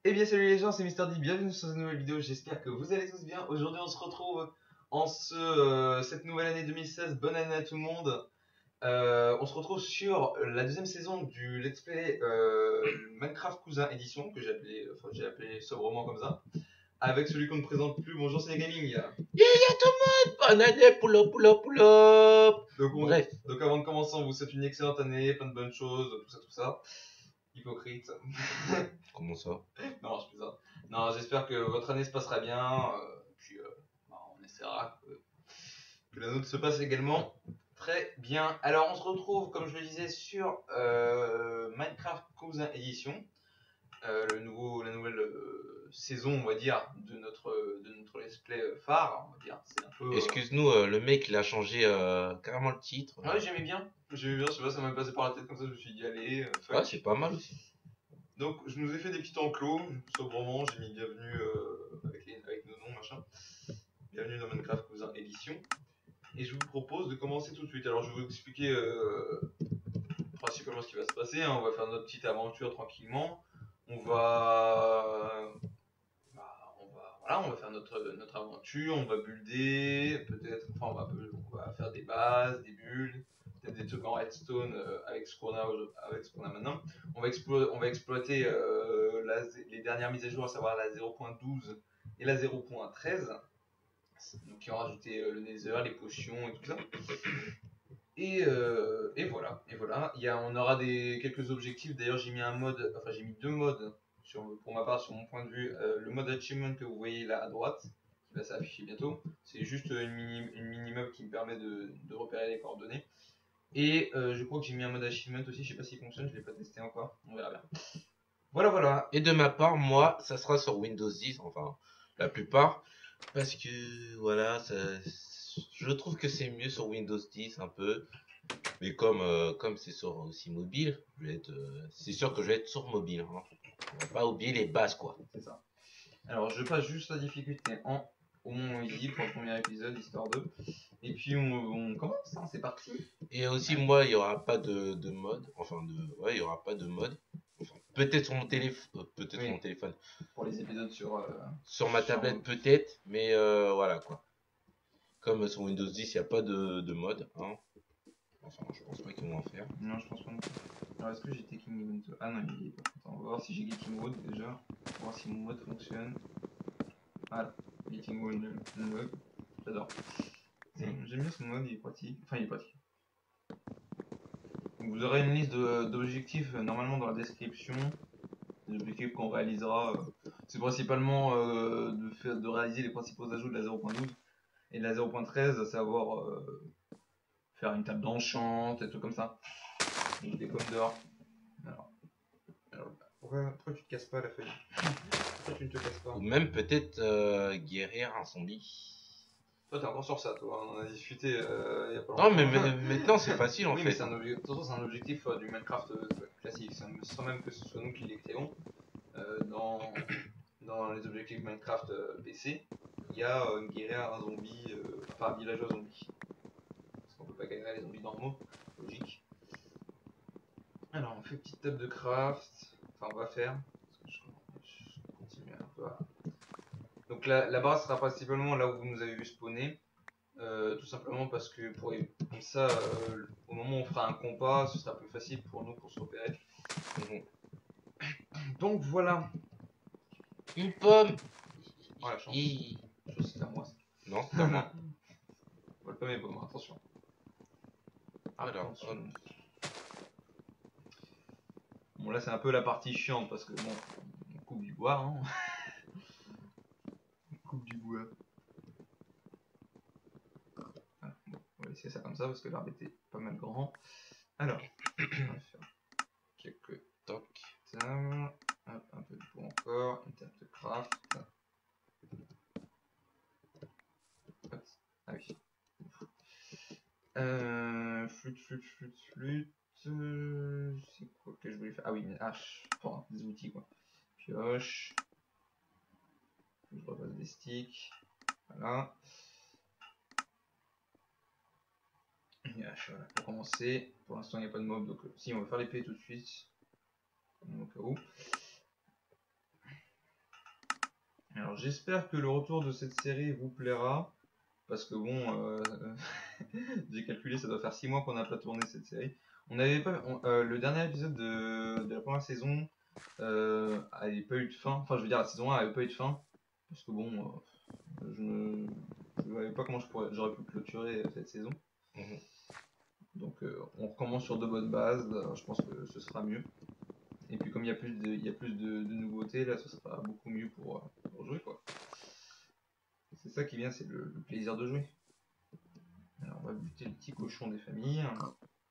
Eh bien salut les gens, c'est Mister D, bienvenue sur cette nouvelle vidéo, j'espère que vous allez tous bien. Aujourd'hui on se retrouve en cette nouvelle année 2016, bonne année à tout le monde. On se retrouve sur la deuxième saison du Let's Play Minecraft Cousin Edition, que j'ai appelé sobrement comme ça, avec celui qu'on ne présente plus, bonjour c'est Gaming. Yeah, tout le monde, bonne année, pull up, pull up, pull up. Bref. Donc avant de commencer, on vous souhaite une excellente année, plein de bonnes choses, tout ça. Hypocrite. Comment ça? Non, je plaisante. Non, j'espère que votre année se passera bien. Puis on essaiera que la nôtre se passe également très bien. Alors, on se retrouve, comme je le disais, sur Minecraft Cousin Edition. La nouvelle saison, on va dire, de notre let's play phare. On va dire. C'est un peu. Excuse-nous, le mec il a changé carrément le titre. Ouais, j'aimais bien. J'aimais bien, je sais pas, ça m'a passé par la tête comme ça, je me suis dit, allez, fuck. Ouais, c'est pas mal aussi. Donc, je nous ai fait des petits enclos, sobrement, j'ai mis bienvenue avec nos noms, machin. Bienvenue dans Minecraft Cousin Edition. Et je vous propose de commencer tout de suite. Alors, je vais vous expliquer principalement ce qui va se passer. Hein. On va faire notre petite aventure tranquillement. On va faire notre aventure. On va builder, peut-être. Enfin, on va faire des bases, des bulles, peut-être des trucs en redstone avec ce qu'on a maintenant. On va exploiter les dernières mises à jour, à savoir la 0.12 et la 0.13. Donc, qui ont rajouté le nether, les potions et tout ça. Et voilà. On aura quelques objectifs. D'ailleurs, j'ai mis deux modes pour ma part, sur mon point de vue. Le mode achievement que vous voyez là à droite, qui va s'afficher bientôt, c'est juste une mini-map qui me permet de repérer les coordonnées. Et je crois que j'ai mis un mode achievement aussi. Je sais pas s'il fonctionne, je l'ai pas testé encore. On verra bien. Voilà. Et de ma part, moi, ça sera sur Windows 10, enfin, la plupart. Parce que, voilà, je trouve que c'est mieux sur Windows 10 un peu. Mais comme c'est sur aussi mobile, c'est sûr que je vais être sur mobile. Hein. On va pas oublier les bases, quoi. C'est ça. Alors, je passe juste la difficulté au moins easy pour le premier épisode, histoire de. Et puis, on commence, hein, c'est parti. Et aussi, moi, il n'y aura pas de mode. Il y aura pas de mode. Enfin, peut-être sur mon téléphone. Oui. Mon téléphone. Pour les épisodes sur ma tablette, peut-être. Mais voilà, quoi. Comme sur Windows 10, il n'y a pas de mode. Hein. Enfin, je pense pas qu'ils vont en faire. Non, je pense pas non plus. Alors, est-ce que j'ai Taking Mode? Ah non, il est pas. Attends, on va voir si j'ai Getting Mode déjà. Pour voir si mon mode fonctionne. Voilà, Getting Mode. J'adore. J'aime bien ce mode, il est pratique. Enfin, il est pratique. Donc, vous aurez une liste d'objectifs normalement dans la description. Des objectifs qu'on réalisera. C'est principalement de réaliser les principaux ajouts de la 0.12 et de la 0.13, à savoir faire une table d'enchant, des trucs comme ça. Donc, des pommes d'or. Alors, pourquoi tu te casses pas la feuille? Pourquoi tu ne te casses pas? Ou même peut-être guérir un zombie. Toi, t'es encore sur ça, toi. On en a discuté il y a pas longtemps. Non, mais maintenant, c'est facile, en oui, fait. Mais c'est un objectif du Minecraft classique. Sans même que ce soit nous qui les créons. Dans les objectifs Minecraft PC, il y a guérir un zombie, enfin un villageois zombie. Parce qu'on peut pas gagner les zombies normaux, logique. Alors, on fait une petite table de craft. Enfin, on va faire. Parce que je continue un peu à... Donc la base sera principalement là où vous nous avez vu spawner. Tout simplement parce que comme ça, au moment où on fera un compas, ce sera plus facile pour nous pour se repérer. Donc voilà. Une pomme. Oh la chance. C'est à moi ça. Non, c'est à moi. Vole pas mes pommes, attention. Attention. Bon là c'est un peu la partie chiante parce que bon, on coupe du bois. Hein. On coupe du bois. Voilà. Bon, on va laisser ça comme ça parce que l'arbre était pas mal grand. Alors, on va faire quelques tocs. Hop, un peu de bois encore, une table de craft. Hop. Ah oui. Flûte. C'est quoi que je voulais faire? Ah oui, une hache. Enfin, des outils quoi. Pioche. Je repasse des sticks. Voilà. Une hache, voilà. Pour commencer. Pour l'instant, il n'y a pas de mob. Donc, si, on va faire l'épée tout de suite. Au cas où. Alors j'espère que le retour de cette série vous plaira. Parce que bon, j'ai calculé, ça doit faire 6 mois qu'on n'a pas tourné cette série. On n'avait pas, le dernier épisode de la première saison avait pas eu de fin. Enfin, je veux dire, la saison 1 avait pas eu de fin. Parce que bon, je ne savais pas comment j'aurais pu clôturer cette saison. Mhm. Donc on recommence sur de bonnes bases. Je pense que ce sera mieux. Et puis comme il y a plus de nouveautés, là, ce sera beaucoup mieux pour jouer, quoi. C'est ça qui vient, c'est le plaisir de jouer. Alors on va buter le petit cochon des familles.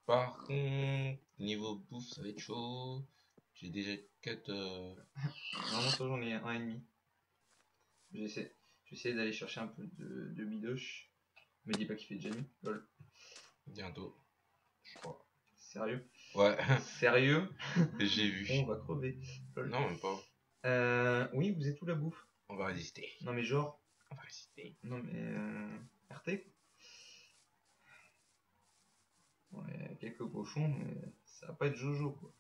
Par contre, niveau bouffe, ça va être chaud. J'ai déjà 4. Normalement ça j'en ai un et demi. J'essaie d'aller chercher un peu de bidoche. Me dis pas qu'il fait déjà nuit. Lol. Bientôt, je crois. Sérieux? Ouais, Sérieux? j'ai vu. On va crever. Lol. Non, même pas. Oui, vous êtes où la bouffe? On va résister. Non mais genre. On va résister. Non mais RT? Ouais, quelques cochons, mais ça va pas être Jojo quoi.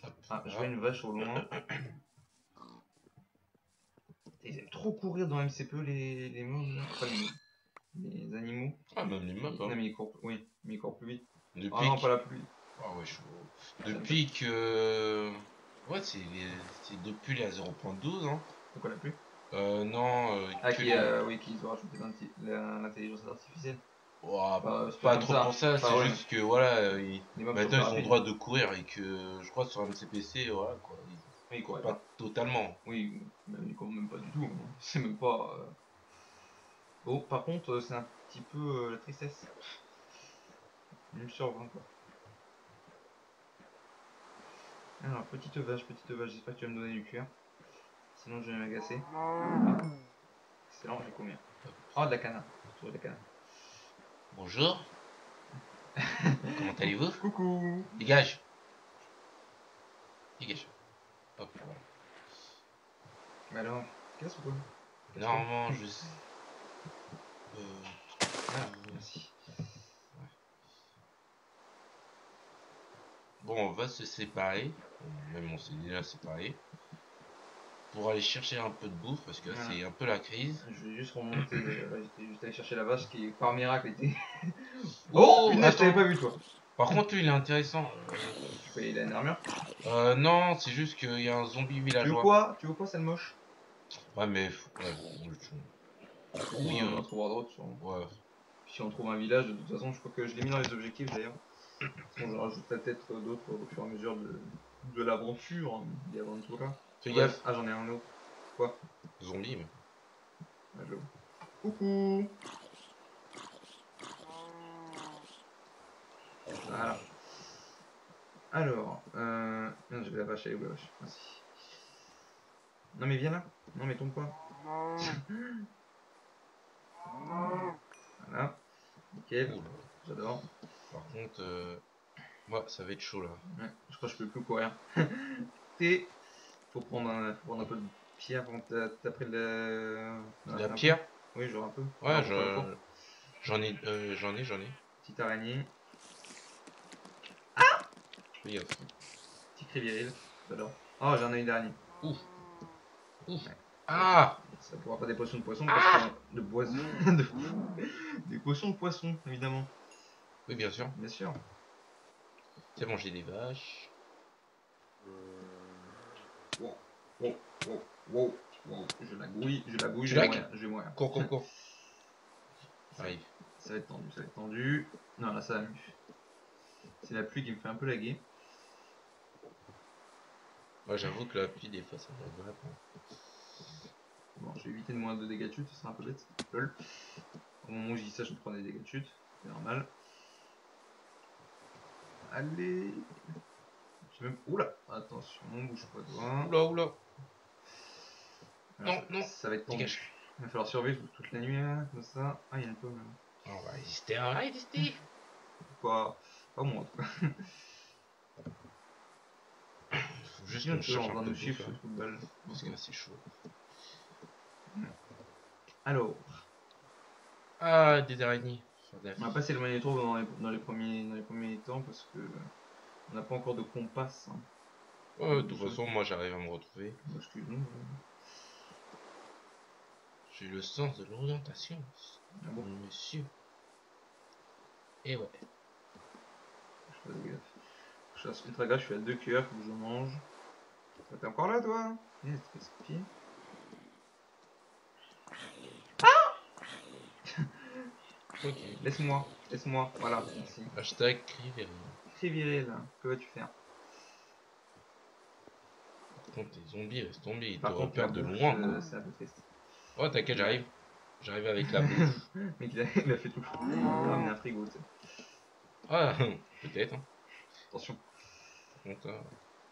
Hop. Ah, je vois une vache au loin. Ils aiment trop courir dans MCPE les mobs là. Enfin, les animaux. Ah, même les maps, Non hein. mais ils courent, oui, mais ils courent plus vite. Depuis Ah non, que... pas la pluie. Ah ouais, chaud. Depuis que... Ouais, c'est depuis la 0.12, hein. Pourquoi la pluie? Non, Ah, que qui, les... oui, qu'ils ont rajouté l'intelligence artificielle. Ouah, Bah, c'est pas pas comme trop ça. pour ça, Enfin, c'est ouais, juste que voilà, les mobs sont maintenant plus ils ont le rapides. droit de courir et que je crois sur MCPC, voilà quoi, Oui, ils couraient pas pas. totalement. Oui, même, ils courent même pas du tout. Hein. C'est même pas. Bon, par contre, c'est un petit peu la tristesse. Une sur 20, quoi. Alors, petite vache, j'espère que tu vas me donner du cuir. Sinon, je vais m'agacer. Ah, excellent, j'ai combien? Oh, de la canne. J'ai trouvé de la canne. Bonjour, comment allez-vous? Coucou! Dégage, dégage. Hop, voilà. Mais alors, casse-toi. Casse-toi. Normalement, je... Voilà, merci. Bon, on va se séparer, même on s'est déjà séparé, pour aller chercher un peu de bouffe parce que Voilà. c'est un peu la crise. Je vais juste remonter. Là, j'étais juste allé chercher la vache qui, par miracle, était. Oh, Oh, punaise, je t'avais attends. pas vu, toi. Par contre, lui, il est intéressant. Tu peux, il a une armure. Non, c'est juste qu'il y a un zombie Tu veux villageois. quoi? Tu veux quoi, sale moche? Ouais, mais ouais, on le tue. Oui, On en trouvera d'autres, sûrement. ouais. Puis si on trouve un village, de toute façon, je crois que je l'ai mis dans les objectifs d'ailleurs. De toute façon, j'en rajouterai peut-être d'autres au fur et à mesure de l'aventure, hein, des aventures. Fais Ouais, gaffe, ah, j'en ai un autre. Quoi? zombie. Mais... Ah, je l'ai. Coucou! Voilà. Alors, non, j'avais la vache, elle est où la vache? Merci. Non, mais viens là. Non, mais tombe pas. Voilà. Nickel. Ouh là. J'adore. Par contre, moi, ça va être chaud là. Ouais, je crois que je peux plus courir. Faut prendre un peu de pierre. T'as pris de La un peu? pierre? Oui, genre un peu. Ouais, Non, pour faire le tour. j'en ai. Petite araignée. Fais gaffe. Petit cri viril. J'adore. Oh, j'en ai une dernière. Ouf, ouf. Ouais. Ah! Ça pourra pas des poissons de poisson parce que de poisson. Des poissons de poisson, évidemment. Oui, bien sûr. Bien sûr. C'est bon, j'ai des vaches. Wow, wow, wow, wow, wow. Je la gouille, Tu je vais lag? mourir, je vais mourir. Cours. Arrive. Ça va être tendu, ça va être tendu. Non, là ça va mieux. C'est la pluie qui me fait un peu laguer. Moi, j'avoue que la pluie, des fois, ça me vraiment. Bon, je vais éviter de moins de dégâts de chute, ce sera un peu bête. Lol. Au moment où je dis ça, je me prends des dégâts de chute. C'est normal. Allez. Même... Oula, attention, bouge pas toi. Oula. Voilà, Non. ça va être tendu. Dégage. Il va falloir survivre toute la nuit, là, comme ça. Ah, il y a une pomme là. On va résister. Pas moi en tout cas. Faut juste Bien qu'on sûr, cherche on un va peu nous de suivre bouffe ce là. trou de balle. Parce que là, c'est chaud. Alors, Ah, des araignées. on va pas s'éloigner trop dans les premiers temps parce que on n'a pas encore de compas. Hein. Ouais, de toute façon, moi, j'arrive à me retrouver. Excuse-nous. J'ai le sens de l'orientation, Ah bon, monsieur. Et ouais. je fais gaffe. Je fasse ultra gaffe, je suis à 2 cuillères, faut que je mange. T'es encore là, toi? Qu'est-ce que tu Ok. Laisse-moi, voilà, merci. Hashtag Crivery. Très viril, que vas-tu faire? Par contre, les zombies, laisse tomber, ils te Par contre, la repèrent de bouffe, loin, quoi. c'est un peu triste. Oh, t'inquiète, Il a- j'arrive. J'arrive avec la bouffe. Mec, il a fait tout. Il a ramené un frigo, tu sais. Ah, peut-être, hein. Attention, Donc, un petit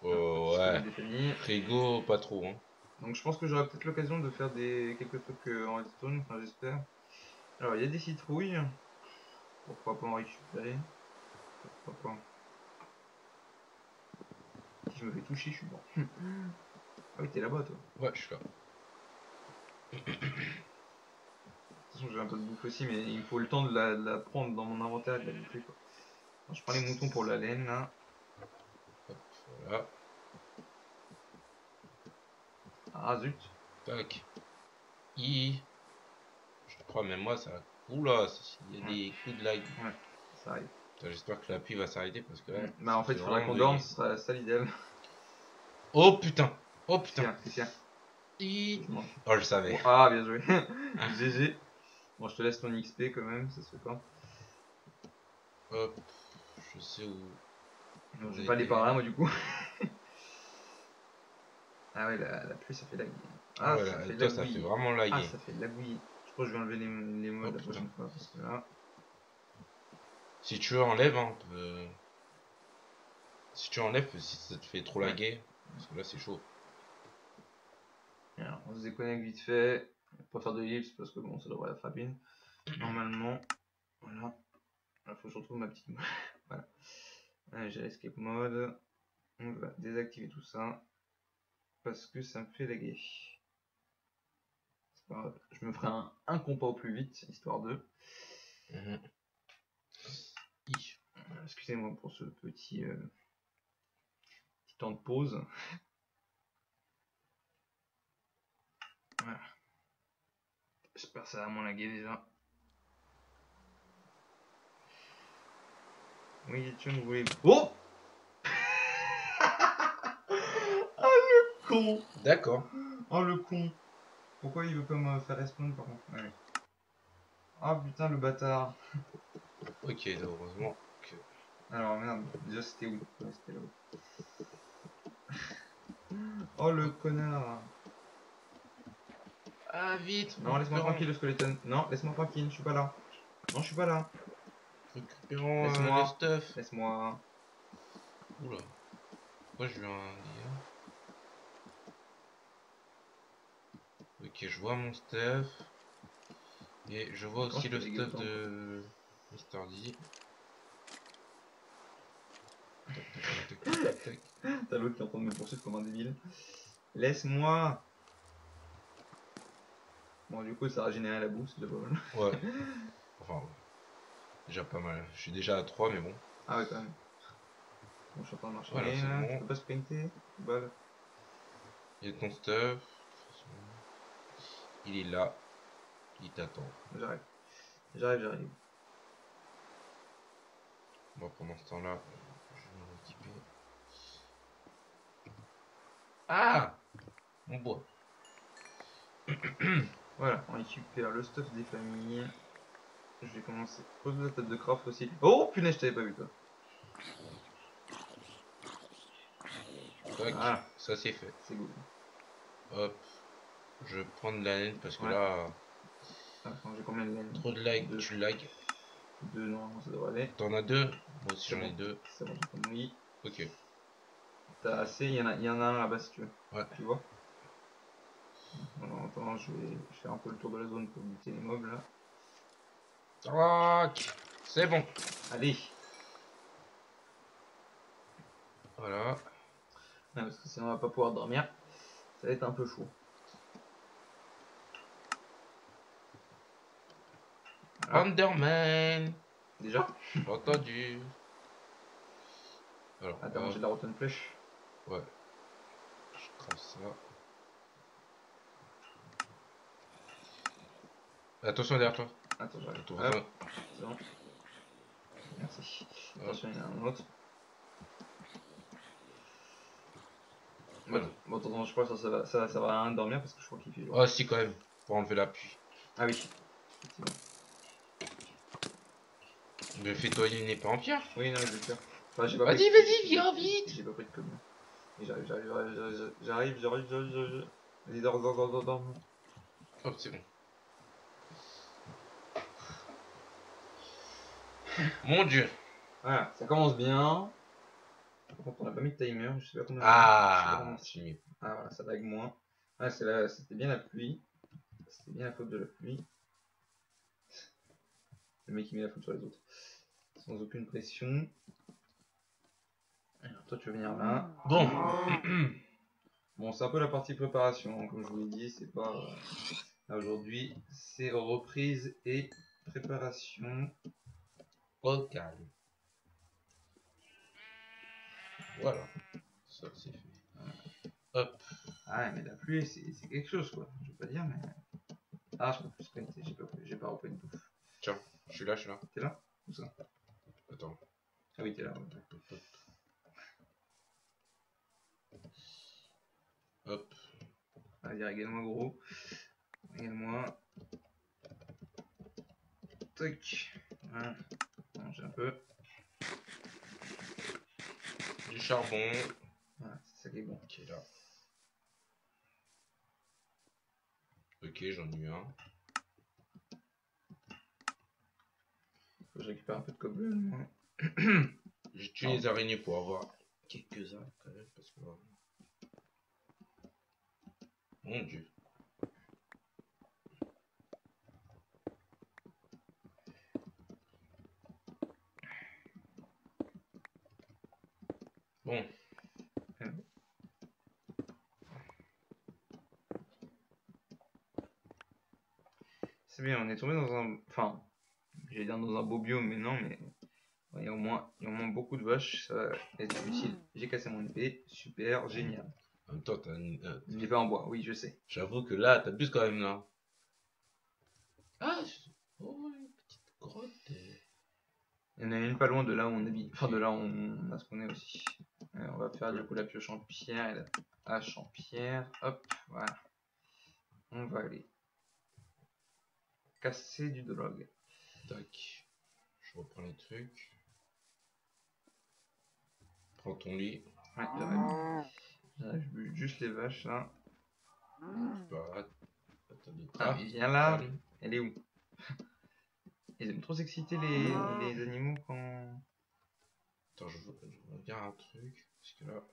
squelette ouais. des familles. Frigo, pas trop, hein. Donc je pense que j'aurai peut-être l'occasion de faire quelques trucs en redstone, enfin j'espère. Alors il y a des citrouilles, pourquoi pas en récupérer? Pourquoi pas? Si je me fais toucher, je suis mort. Ah oui, t'es là-bas toi. Ouais, je suis là. De toute façon j'ai un peu de bouffe aussi, mais il me faut le temps de la prendre dans mon inventaire et de la bouffer quoi. Alors, je prends les moutons pour la laine là. Hop, voilà. Ah zut, Tac. Je crois, même moi, ça. Oula, il y a ouais, des coups de lag. ouais, ça arrive. Putain, j'espère que la pluie va s'arrêter parce que là, Bah ça en fait fait il faudra vraiment qu'on dorme, bugger. ce sera ça l'idéal. Oh putain! Oh Qu'est-ce qu'il y putain! a? Qu'est-ce qu'il y a? Hi. Je mange. Oh, je savais. Oh, ah bien joué. GG. Bon je te laisse ton XP quand même, ça se fait pas. Hop, je sais où Non, on je vais pas aller par était. là moi du coup. Ah ouais, la pluie, ça fait la Ah Ah, ouais, ça fait de la toi, ça fait gouille. vraiment Ah, laguer. ça fait de la gouille. Je crois que je vais enlever les Oh modes la putain. prochaine fois parce que là. Si tu enlèves, hein, si tu enlèves, si ça te fait trop Ouais. laguer, parce que là, c'est chaud. Alors, on se déconnecte vite fait. On va pas faire de ellipse parce que bon, ça devrait être rapide. Normalement, voilà. Il faut que je retrouve ma petite. Voilà. Allez, j'ai l'escape mode. On va désactiver tout ça parce que ça me fait laguer. C'est pas grave. Je me ferai un compas au plus vite, histoire de. Mhm. Excusez-moi pour ce petit temps de pause. Voilà. J'espère que ça va moins laguer déjà. Oui, tu me voulez. Oh. Ah le con. D'accord. Oh le con. Pourquoi il veut pas me faire respawn par contre? Ouais. Ah putain le bâtard. Ok, heureusement que. Alors merde, déjà c'était où? Ouais, c'était là-haut. Oh le connard. Ah, vite, Non, laisse-moi tranquille le skeleton. Non, laisse-moi tranquille, je suis pas là. Non, je suis pas là. récupérons le Laisse-moi. stuff. Laisse-moi. Oula, pourquoi je lui un dire? Ok, je vois mon stuff. Et je vois Comment aussi je peux le laguer stuff autant quoi? de Mister D. Tac, tac, tac, tac, tac, tac, tac. T'as l'autre qui est en train de me poursuivre comme un débile. Laisse-moi. Bon, du coup, ça a régénéré la boue, c'est déjà pas mal. Ouais, enfin, ouais. Déjà pas mal. Je suis déjà à 3, mais bon. Ah ouais, quand même. Bon, je suis en train de marcher Voilà, c'est là. Tu bon. peux pas sprinter? Balle. Il y a ton stuff. De toute façon, il est là. Il t'attend. J'arrive. J'arrive. Bon, pendant ce temps-là, je vais m'en équiper. Ah! Mon bois. Voilà, on récupère le stuff des familles. Je vais commencer. Pose la table de craft aussi. Oh punaise, je t'avais pas vu toi. Tac, Voilà, ça c'est fait. c'est good. Hop, je vais prendre la laine parce que Ouais. là, Attends, j'ai combien de laine? trop de lag, Deux. tu lag. Deux, normalement ça devrait aller. T'en as deux? Moi aussi C'est j'en ai bon. deux. C'est bon, j'ai ton oui. Ok, T'as assez, il y en a un là-bas si tu veux. ouais. Tu vois? Alors attends, je vais faire un peu le tour de la zone pour buter les mobs là. Tac, c'est bon. Allez! Voilà. Ouais, parce que sinon on va pas pouvoir dormir. Ça va être un peu chaud. Voilà. Enderman. Déjà? J'ai entendu. Alors, Ah, t'as mangé de la rotten flèche? ouais. Je crache ça. Attention derrière toi. Attends, j'arrive. Attention. Hop, c'est bon. Merci. Hop. Attention, il y en a un autre. Voilà. Bon, attends, je crois que ça va rien de dormir parce que je crois qu'il fait jour. Oh si quand même, pour enlever l'appui. Ah oui. Effectivement. Mais fais-toi une épée en pierre. Oui, non, je vais le faire. Enfin, j'ai pas Vas-y, pris- vas-y, viens vite. J'ai pas pris de code. Mais j'arrive. Vas-y, dors. Hop, c'est bon. Mon dieu. Voilà, ça commence bien. Par contre, on a pas mis de timer, je sais pas combien. Ah, c'est mieux. Ah voilà, ça lag moins. Ah, c'était bien la pluie. C'était bien la faute de la pluie. Le mec qui met la faute sur les autres. Sans aucune pression. Alors, toi tu veux venir là. Bon. Bon, c'est un peu la partie préparation, hein, comme je vous l'ai dit, c'est pas. Là, aujourd'hui, c'est reprise et préparation. Au calme. Voilà. Ça c'est fait. Hop. Ah, mais la pluie, c'est quelque chose quoi. Je veux pas dire, mais. Ah, je peux plus sprinter, j'ai pas repris une bouffe. Tiens, je suis là. T'es là? Où ça? Attends. Ah oui, t'es là. Ouais. Hop. Allez, régale-moi gros. Régale-moi. Tac. Voilà. Manger un peu. Du charbon. Voilà, c'est ça qui est bon. Qui est là. Ok, j'en ai eu un. Faut que je récupère un peu de cobble, moi. J'ai tué les araignées pour avoir quelques-uns quand même parce que. Mon dieu. Bon. C'est bien, on est tombé dans un. Enfin, j'allais dire dans un beau biome, mais non, mais. Il y a au moins beaucoup de vaches, ça va être utile. J'ai cassé mon épée, super, génial. En même temps, t'as une. Une épée en bois, oui, je sais. J'avoue que là, t'abuses quand même là. Ah, oh, une petite grotte. Il y en a une pas loin de là où on habite, enfin de là où on a spawné aussi. On va faire du coup la pioche en pierre et la hache en pierre. Hop, voilà. On va aller casser du log. Tac. Je reprends les trucs. Prends ton lit. Ouais, j'arrive juste les vaches là. Bah, Ah, mais viens là. calme. Elle est où? Ils aiment trop s'exciter les animaux quand. Attends, je regarde un truc. Parce que là.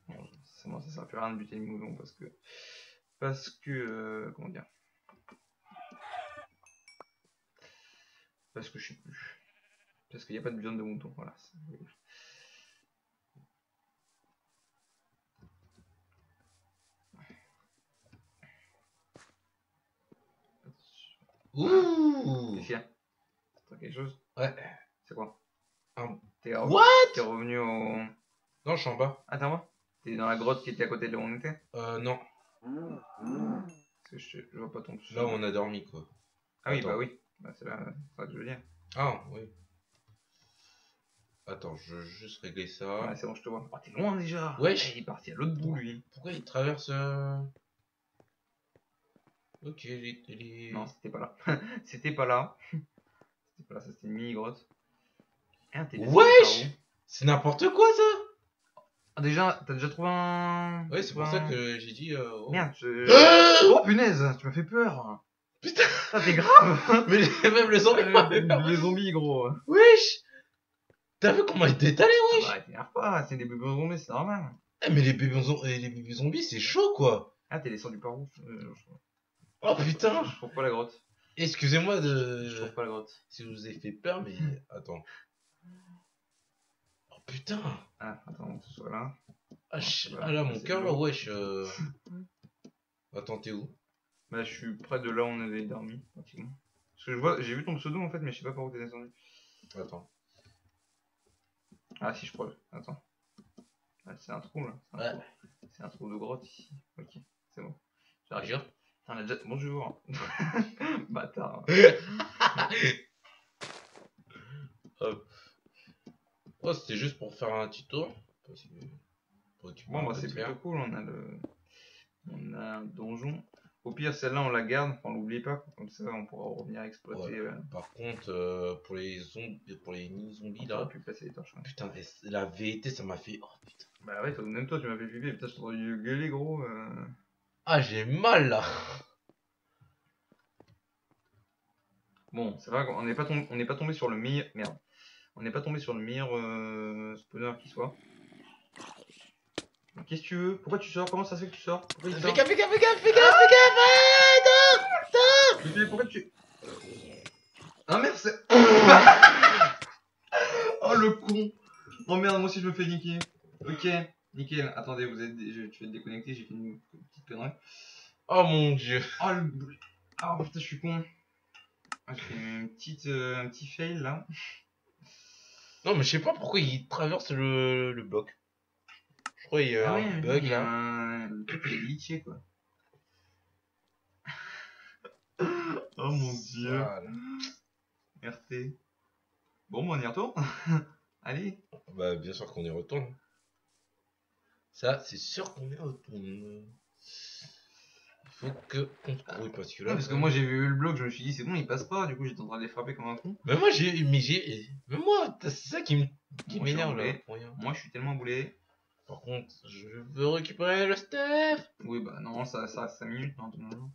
Bon, ça sert plus à rien de buter les moutons parce que. Comment dire? Parce que je sais plus. Parce qu'il n'y a pas de viande de mouton, voilà. Ouh! Qu'est-ce qu'il y a? T'as quelque chose? Ouais. C'est quoi? What? T'es revenu au. Non, je suis en bas. Attends, moi? T'es dans la grotte qui était à côté de là où on était? Non. Parce que je vois pas ton dessous. Là où on a dormi, quoi. Ah oui, Attends. bah oui. Bah, c'est ça que je veux dire. Ah, oui. Attends, je veux juste régler ça. Ouais, c'est bon, je te vois. Oh, t'es loin déjà! Wesh. Il est parti à l'autre bout, lui. Pourquoi il traverse... Ok, il est... Non, c'était pas là. C'était pas là. C'était pas là, ça c'était une mini-grotte. Ah, t'es descendu Wesh! par où? C'est n'importe quoi, ça! Ah, déjà, t'as déjà trouvé un. Ouais, c'est pour ça que j'ai dit... oh. Merde, Ah oh punaise, tu m'as fait peur! Putain! Ah, t'es grave! Mais même le zombie m'a fait peur. Les zombies, gros! Wesh! T'as vu comment il est étalé, wesh? Bah, t'énerve pas, c'est des bébés zombies, c'est normal. Eh, mais les bébés zombies, c'est chaud, quoi! Ah, t'es descendu par où? Oh, putain! Je trouve pas la grotte. Excusez-moi Je trouve de... pas la grotte. Si je vous ai fait peur, mais... Attends. Oh, putain! Ah, attends, que ce soit là. Ah là, mon c'est cœur, là, lourd. wesh. Attends, t'es où? Bah, je suis près de là où on avait dormi, pratiquement. Parce que j'ai vu ton pseudo en fait, mais je sais pas par où t'es descendu. Attends. Ah, si, je crois. Attends. Ah, c'est un trou là. C'est un trou de grotte ici. Ok, c'est bon. J'arrive. On a déjà... Bonjour. Bâtard. Hop. Oh, c'était juste pour faire un petit tour. Parce que... pour récupérer Bon, un bah peu c'est de plutôt fer. cool. On a un donjon. Au pire, celle-là, on la garde. Enfin, on l'oublie pas. Comme ça, on pourra revenir exploiter. Ouais. Par contre, pour les zombies, pour les mini-zombies On pourra là. plus passer les torches. Ouais. Putain, la vérité, ça m'a fait. Oh putain. Bah ouais, même toi, tu m'as fait flipper. Putain, je t'aurais dû gueuler, gros. Ah, j'ai mal là. Bon, c'est vrai qu'on n'est pas, on n'est pas tombé sur le meilleur. Merde. On n'est pas tombé sur le meilleur spawner qui soit. Qu'est-ce que tu veux? Pourquoi tu sors? Comment ça se fait que tu sors? Pourquoi il Fais sort? gaffe, fais gaffe, fais gaffe, fais gaffe, fais gaffe. Ah, non, non. Mais pourquoi tu... Ah merde, c'est... Oh le con! Oh merde, moi aussi je me fais niquer. Ok, nickel. Attendez, tu vas te déconnecter, j'ai fait une petite connerie. Oh mon dieu. Oh le... Ah putain, je suis con. Ah, j'ai fait un petit fail là. Non, mais je sais pas pourquoi il traverse le bloc. Je crois qu'il y a Ah un ouais, bug il y a là. un truc qui est glitché quoi. Oh mon dieu. Voilà. RT. Bon, on y retourne. Allez. Bah, bien sûr qu'on y retourne. Ça, c'est sûr qu'on y retourne. Il faut que qu'on se grouille parce que là. Ouais, parce que moi j'ai vu le bloc, je me suis dit c'est bon, il passe pas. Du coup, j'étais en train de les frapper comme un con. Mais moi, mais moi, c'est ça qui Moi, je suis m'énerve là. emboulé. Pour rien. Moi, je suis tellement boulé. Par contre, je veux récupérer le stuff. Oui, bah non, ça reste 5 minutes. Non, non.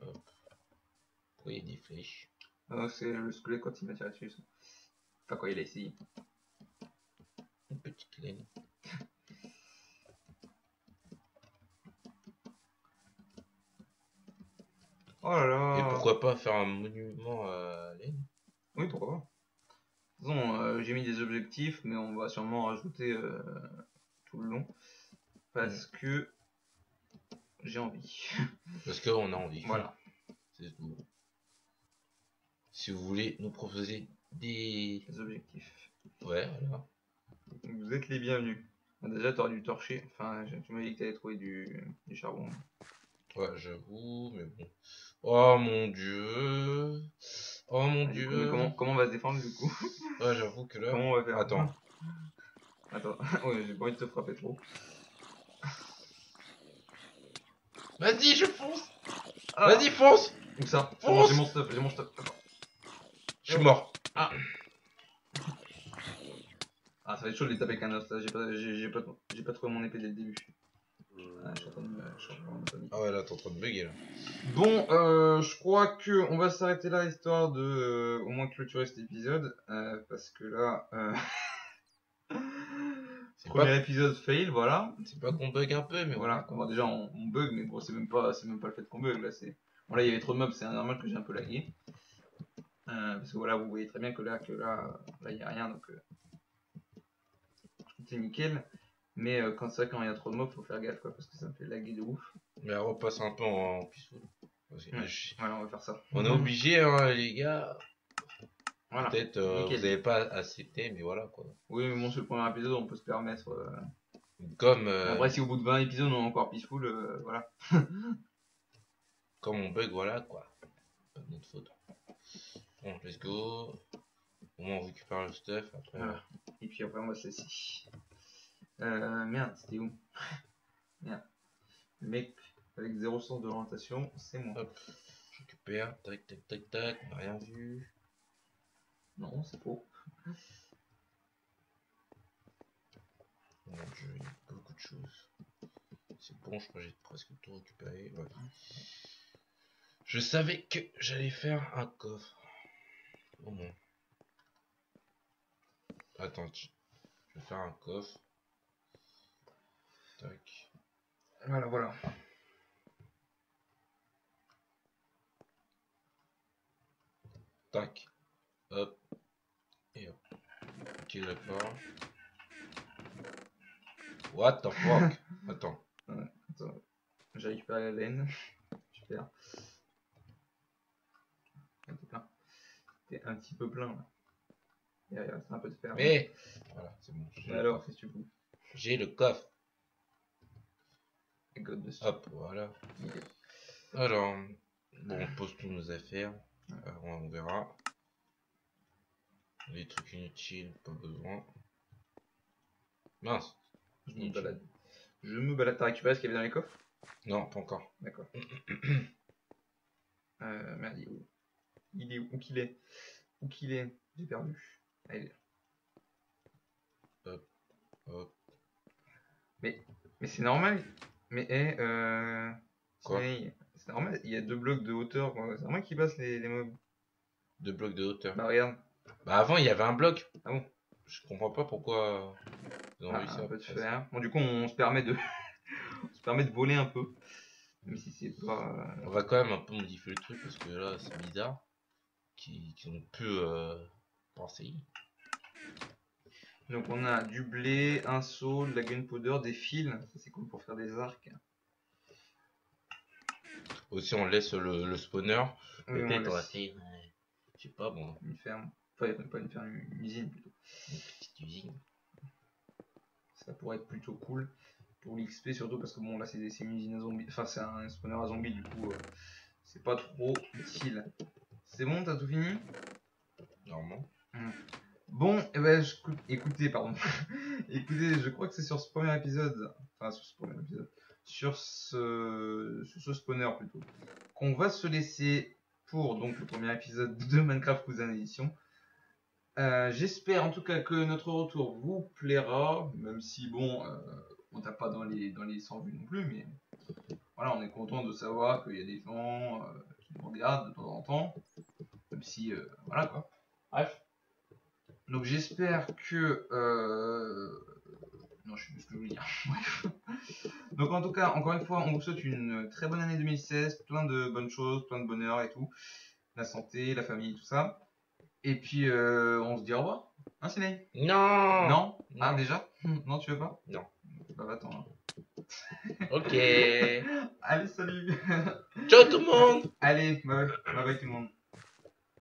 Hop. Pourquoi il y a des flèches? C'est le squelette quand il m'a tiré dessus. Ça. Enfin, quand il a essayé. Une petite laine. Oh là Et là. pourquoi pas faire un monument à laine? Oui, pourquoi pas. De toute façon, j'ai mis des objectifs, mais on va sûrement rajouter tout le long. Parce que j'ai envie. Parce qu'on a envie. Voilà. C'est tout. Si vous voulez nous proposer des... Les objectifs. Ouais, voilà. Vous êtes les bienvenus. Ah, déjà, t'aurais dû torcher. Enfin, tu m'as dit que t'allais trouver du charbon. Ouais, j'avoue, mais bon. Oh mon dieu. Oh mon Ah, du dieu. coup, mais comment on va se défendre du coup? Ouais, j'avoue que là... Comment on va faire? Attends. Attends. Ouais, j'ai pas envie de te frapper trop. Vas-y, je fonce. Ah. Vas-y, fonce. Où ça? Fonce. J'ai mon stuff, j'ai mon stuff. Je suis mort. Ah. Ah, ça va être chaud de les taper avec un os là. J'ai pas trouvé mon épée dès le début. Ah, je suis en train de me Ah ouais, là, t'es en train de bugger là. Bon, je crois que on va s'arrêter là histoire de au moins clôturer cet épisode parce que là, premier épisode fail, voilà. C'est pas qu'on bug un peu, mais Voilà. voilà. Bon, déjà on bug, mais bon c'est même pas le fait qu'on bug là. C'est bon là il y avait trop de mobs, c'est normal que j'ai un peu lagué. Parce que voilà vous voyez très bien que là il y a rien donc tout est nickel. Mais quand c'est vrai quand il y a trop de mobs faut faire gaffe quoi parce que ça me fait laguer de ouf. Mais on repasse un peu en peaceful. Voilà on va faire ça. On est obligé, hein, les gars. Voilà. Peut-être vous n'avez pas accepté, mais voilà quoi. Oui, mais bon, c'est le premier épisode, on peut se permettre. Comme, Après, si au bout de 20 épisodes, on est encore peaceful, voilà. comme on bug, voilà quoi. Pas de notre faute. Bon, let's go. Au moins, on récupère le stuff. Après, Voilà. Et puis après, on va se laisser. Merde, c'était où? Merde. Le mec avec zéro sens de l'orientation, c'est moi. hop, je récupère. Tac, tac, tac, tac. On n'a rien vu. Non, c'est faux. Mon dieu, il y a beaucoup de choses. C'est bon, je crois que j'ai presque tout récupéré. Ouais. Je savais que j'allais faire un coffre. Au moins. Attends, je vais faire un coffre. Tac. Voilà, voilà. Tac. Hop. Et hop. Ok, d'accord. What the fuck? Attends. Ouais, attends. J'ai récupéré la laine. Super. T'es plein. T'es un petit peu plein là. Il reste un peu de fer. Mais voilà, c'est bon. Mais alors, qu'est-ce que tu veux? J'ai le coffre. God dessus. Hop, voilà. Nickel. Alors, bon, on pose toutes nos affaires. Alors, on verra. Les trucs inutiles, pas besoin. Mince. Je me balade. T'as récupéré ce qu'il y avait dans les coffres? Non, pas encore. D'accord. Merde, il est où? Il est où? Où qu'il est? Où qu'il est? J'ai perdu. Ah, il est là. Hop. Mais c'est normal. Mais Quoi? c'est normal, il y a 2 blocs de hauteur. C'est normal qu'ils passent les mobs. 2 blocs de hauteur. Bah regarde. Bah avant il y avait un bloc. Ah bon? Je comprends pas pourquoi ils ont Ah, réussi un à peu de faire fer. Bon, du coup, on se permet de on se permet de voler un peu. Même si c'est pas. ça. On va quand même un peu modifier le truc parce que là c'est bizarre qu'ils ont pu penser. Donc on a du blé, un seau, de la gunpowder, des fils. Ça c'est cool pour faire des arcs. Aussi on laisse le spawner. Oui, on Peut-être on va laisse faire je sais pas bon, une ferme. Enfin, pas une ferme, une usine plutôt. une petite usine. Ça pourrait être plutôt cool. Pour l'XP surtout parce que bon là c'est une usine à zombies. Enfin c'est un spawner à zombies du coup c'est pas trop utile. C'est bon, t'as tout fini? Normalement. Bon, eh ben, écoutez, pardon. Écoutez, je crois que c'est sur ce premier épisode, enfin sur ce premier épisode, sur ce spawner plutôt, qu'on va se laisser pour donc le premier épisode de Minecraft Cousin Edition. J'espère en tout cas que notre retour vous plaira, même si bon, on tape pas dans les 100 vues non plus, mais voilà, on est content de savoir qu'il y a des gens qui nous regardent de temps en temps, même si voilà quoi. Bref. Donc j'espère que... Non, je sais plus ce que je voulais dire. Bref. Donc en tout cas, encore une fois, on vous souhaite une très bonne année 2016, plein de bonnes choses, plein de bonheur et tout. La santé, la famille, tout ça. Et puis on se dit au revoir. Hein, Ciné? Non. Non? Non. Ah, déjà? Non, tu veux pas? Non. Bah va-t'en. Hein. Ok. Allez, salut. Ciao tout le monde. Allez, bye bye tout le monde.